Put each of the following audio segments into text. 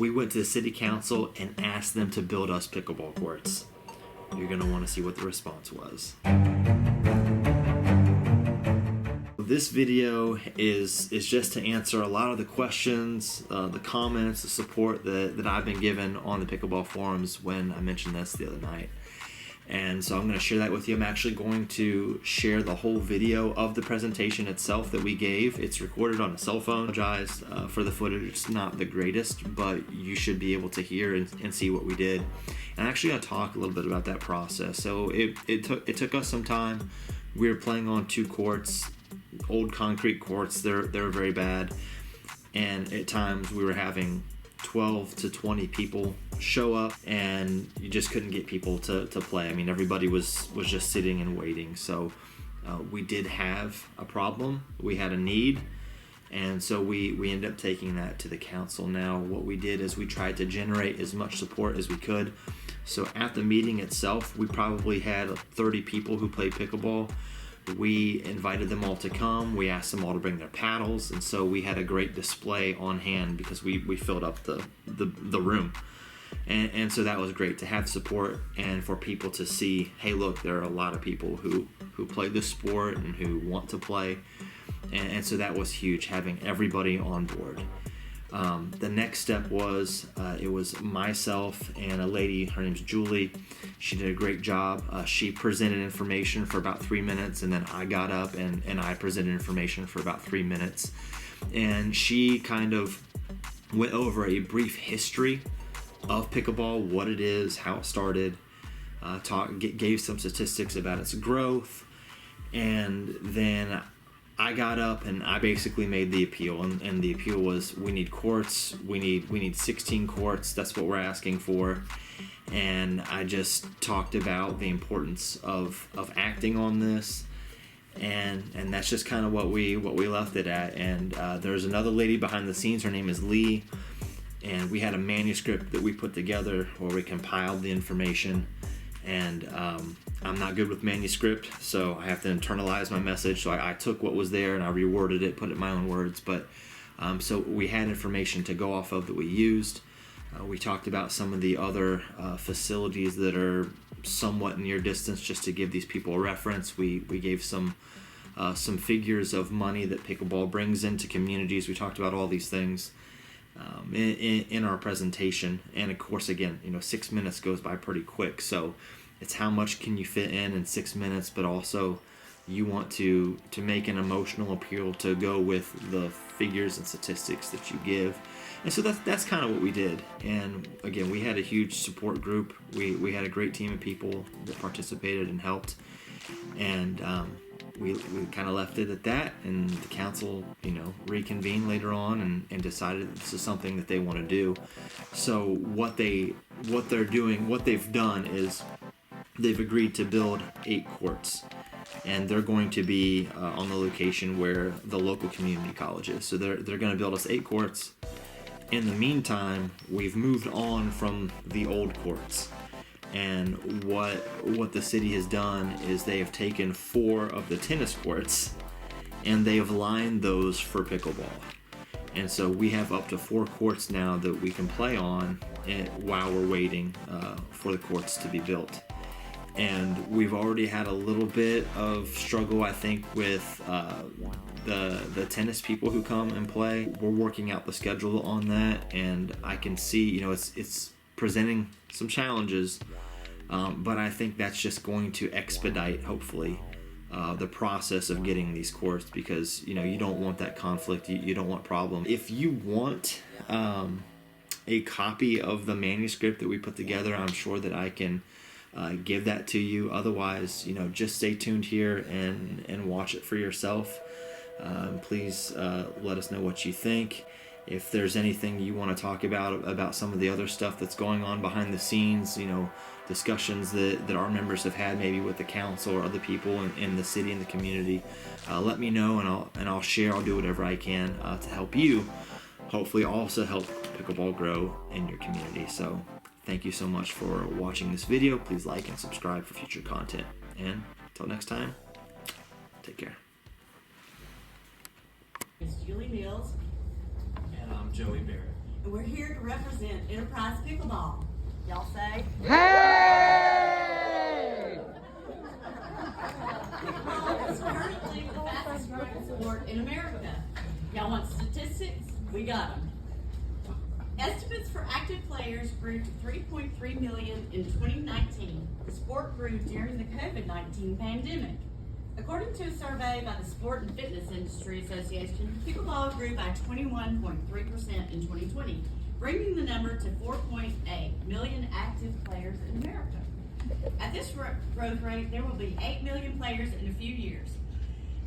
We went to the city council and asked them to build us pickleball courts. You're going to want to see what the response was. This video is just to answer a lot of the questions, the comments, the support that I've been given on the pickleball forums when I mentioned this the other night. And so I'm going to share that with you. I'm actually going to share the whole video of the presentation itself that we gave. It's recorded on a cell phone. I apologize for the footage. It's not the greatest, but you should be able to hear and see what we did. And I'm actually going to talk a little bit about that process. So it took us some time. We were playing on 2 courts, old concrete courts. They're very bad. And at times we were having 12 to 20 people show up, and you just couldn't get people to play. I mean, everybody was just sitting and waiting. So we did have a problem. We had a need, and so we ended up taking that to the council. Now, what we did is we tried to generate as much support as we could. So at the meeting itself, we probably had 30 people who played pickleball. We invited them all to come. We asked them all to bring their paddles, and so we had a great display on hand because we filled up the room. And so that was great to have support and for people to see, hey, look, there are a lot of people who play this sport and who want to play. And so that was huge, having everybody on board. The next step was, it was myself and a lady, her name's Julie. She did a great job. She presented information for about 3 minutes, and then I got up and I presented information for about 3 minutes. And she kind of went over a brief history of pickleball, what it is, how it started, gave some statistics about its growth, and then I got up and I basically made the appeal, and the appeal was, we need courts, we need 16 courts, that's what we're asking for. And I just talked about the importance of acting on this, and that's just kind of what we left it at. And there's another lady behind the scenes, her name is Lee, and we had a manuscript that we put together where we compiled the information. And I'm not good with manuscript, so I have to internalize my message. So I took what was there and I reworded it, put it in my own words. But so we had information to go off of that we used. We talked about some of the other facilities that are somewhat near distance, just to give these people a reference. We gave some figures of money that pickleball brings into communities. We talked about all these things in our presentation. And of course, again, 6 minutes goes by pretty quick. So it's how much can you fit in 6 minutes, but also you want to make an emotional appeal to go with the figures and statistics that you give. And so that's kind of what we did. And again, we had a huge support group. We had a great team of people that participated and helped. And we kind of left it at that, and the council, reconvened later on and decided that this is something that they want to do. So what they've done is they've agreed to build 8 courts, and they're going to be on the location where the local community college is. So they're going to build us 8 courts. In the meantime, we've moved on from the old courts. And what the city has done is they have taken 4 of the tennis courts and they have lined those for pickleball. And so we have up to 4 courts now that we can play on while we're waiting for the courts to be built. And we've already had a little bit of struggle, I think, with the tennis people who come and play. We're working out the schedule on that, and I can see, it's presenting some challenges, but I think that's just going to expedite, hopefully, the process of getting these courts, because you don't want that conflict, you don't want problem. If you want a copy of the manuscript that we put together, I'm sure that I can give that to you. Otherwise, just stay tuned here and watch it for yourself. Please let us know what you think. If there's anything you want to talk about some of the other stuff that's going on behind the scenes, discussions that our members have had maybe with the council or other people in the city and the community, let me know, and I'll share. I'll do whatever I can to help you, hopefully also help pickleball grow in your community. So thank you so much for watching this video. Please like and subscribe for future content, and until next time, take care. It's Julie Mills. And I'm Joey Barrett. and we're here to represent Enterprise Pickleball. Y'all say? Hey! Pickleball is currently the fastest growing sport in America. Y'all want statistics? We got them. Estimates for active players grew to 3.3 million in 2019. The sport grew during the COVID-19 pandemic. According to a survey by the Sport and Fitness Industry Association, pickleball grew by 21.3% in 2020, bringing the number to 4.8 million active players in America. At this growth rate, there will be 8 million players in a few years.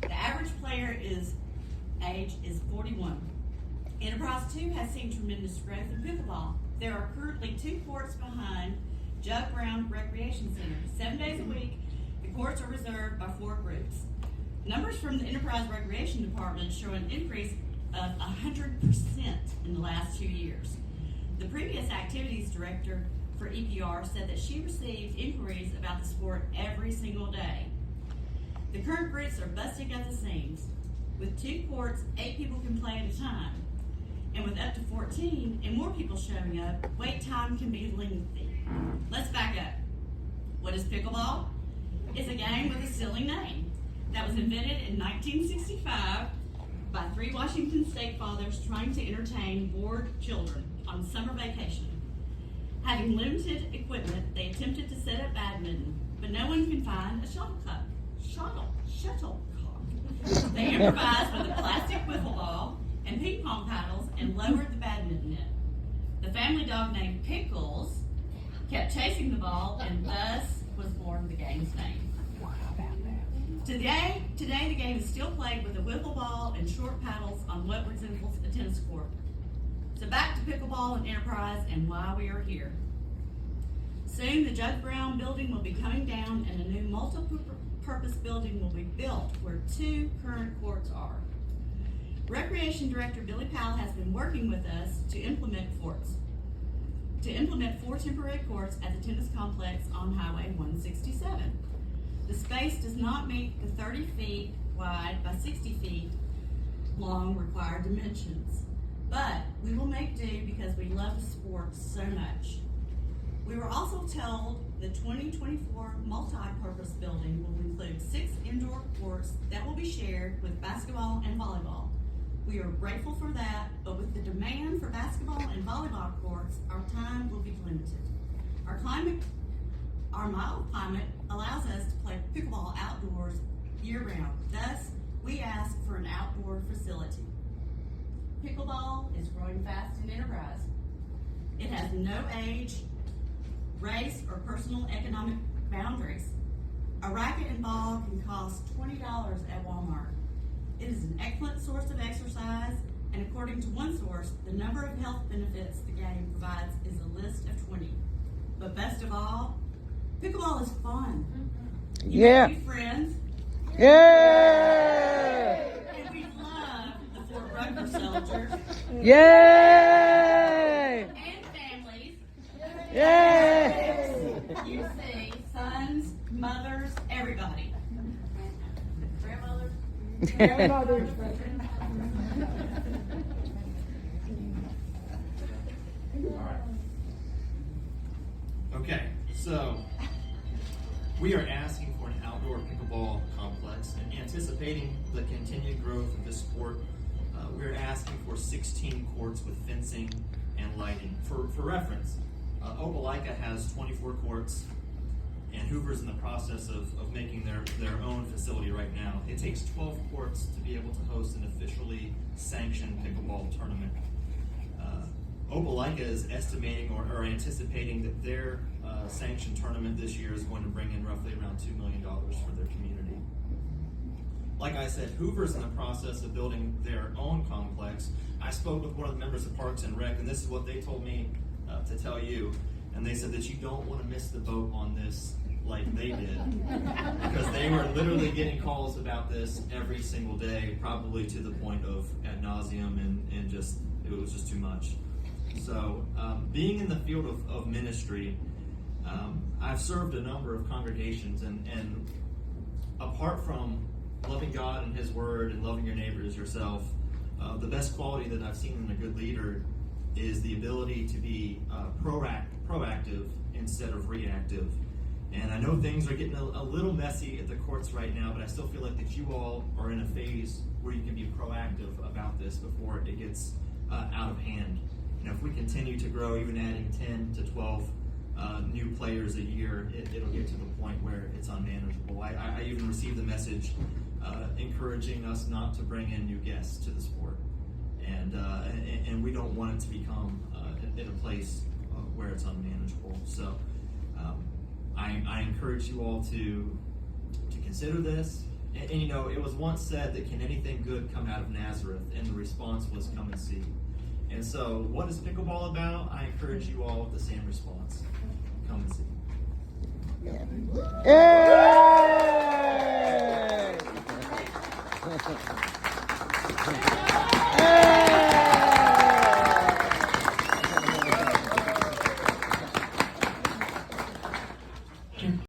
The average player age is 41. Enterprise 2 has seen tremendous growth in pickleball. There are currently 2 courts behind Jug Brown Recreation Center. 7 days a week, the courts are reserved by 4 groups. Numbers from the Enterprise Recreation Department show an increase of 100% in the last 2 years. The previous activities director for EPR said that she received inquiries about the sport every single day. The current groups are busting at the seams. With 2 courts, 8 people can play at a time. And with up to 14 and more people showing up, wait time can be lengthy. Let's back up. What is pickleball? It's a game with a silly name that was invented in 1965 by 3 Washington state fathers trying to entertain bored children on summer vacation. Having limited equipment, they attempted to set up badminton, but no one could find a shuttlecock. They improvised with a plastic wiffle ball and ping pong paddles and lowered the badminton net. The family dog named Pickles kept chasing the ball, and thus was born the game's name. Today the game is still played with a wiffle ball and short paddles on what resembles a tennis court. So back to pickleball and Enterprise and why we are here. Soon the Jug Brown building will be coming down and a new multi-purpose building will be built where 2 current courts are. Recreation Director Billy Powell has been working with us to implement 4 temporary courts at the tennis complex on Highway 167. The space does not meet the 30 feet wide by 60 feet long required dimensions, but we will make do because we love the sport so much. We were also told the 2024 multi-purpose building will include 6 indoor courts that will be shared with basketball and volleyball. We are grateful for that, but with the demand for basketball and volleyball courts, our time will be limited. Our mild climate allows us to play pickleball outdoors year-round. Thus, we ask for an outdoor facility. Pickleball is growing fast in Enterprise. It has no age, race, or personal economic boundaries. A racket and ball can cost $20 at Walmart. It is an excellent source of exercise, and according to one source, the number of health benefits the game provides is a list of 20. But best of all, pickleball is fun. You make new friends. Yeah! And we love the Fort Rucker soldiers. Yay! And families. Yay! You see sons, mothers, everybody. Grandmothers. Okay, so we are asking for an outdoor pickleball complex and anticipating the continued growth of this sport. We're asking for 16 courts with fencing and lighting. For reference, Opelika has 24 courts, and Hoover's in the process of making their own facility right now. It takes 12 courts to be able to host an officially sanctioned pickleball tournament. Opelika is estimating or anticipating that their sanctioned tournament this year is going to bring in roughly around $2 million for their community. Like I said, Hoover's in the process of building their own complex. I spoke with one of the members of Parks and Rec, and this is what they told me to tell you. And they said that you don't want to miss the boat on this like they did, because they were literally getting calls about this every single day, probably to the point of ad nauseum, and just it was just too much. So being in the field of ministry, I've served a number of congregations, and apart from loving God and His Word and loving your neighbor as yourself, the best quality that I've seen in a good leader is the ability to be proactive instead of reactive. And I know things are getting a little messy at the courts right now, but I still feel like that you all are in a phase where you can be proactive about this before it gets out of hand. You know, if we continue to grow, even adding 10 to 12 new players a year, it'll get to the point where it's unmanageable. I even received a message encouraging us not to bring in new guests to the sport, and we don't want it to become in a place where it's unmanageable. So I encourage you all to consider this. And you know, it was once said that can anything good come out of Nazareth, and the response was come and see. And so, what is pickleball about? I encourage you all with the same response. Come and see.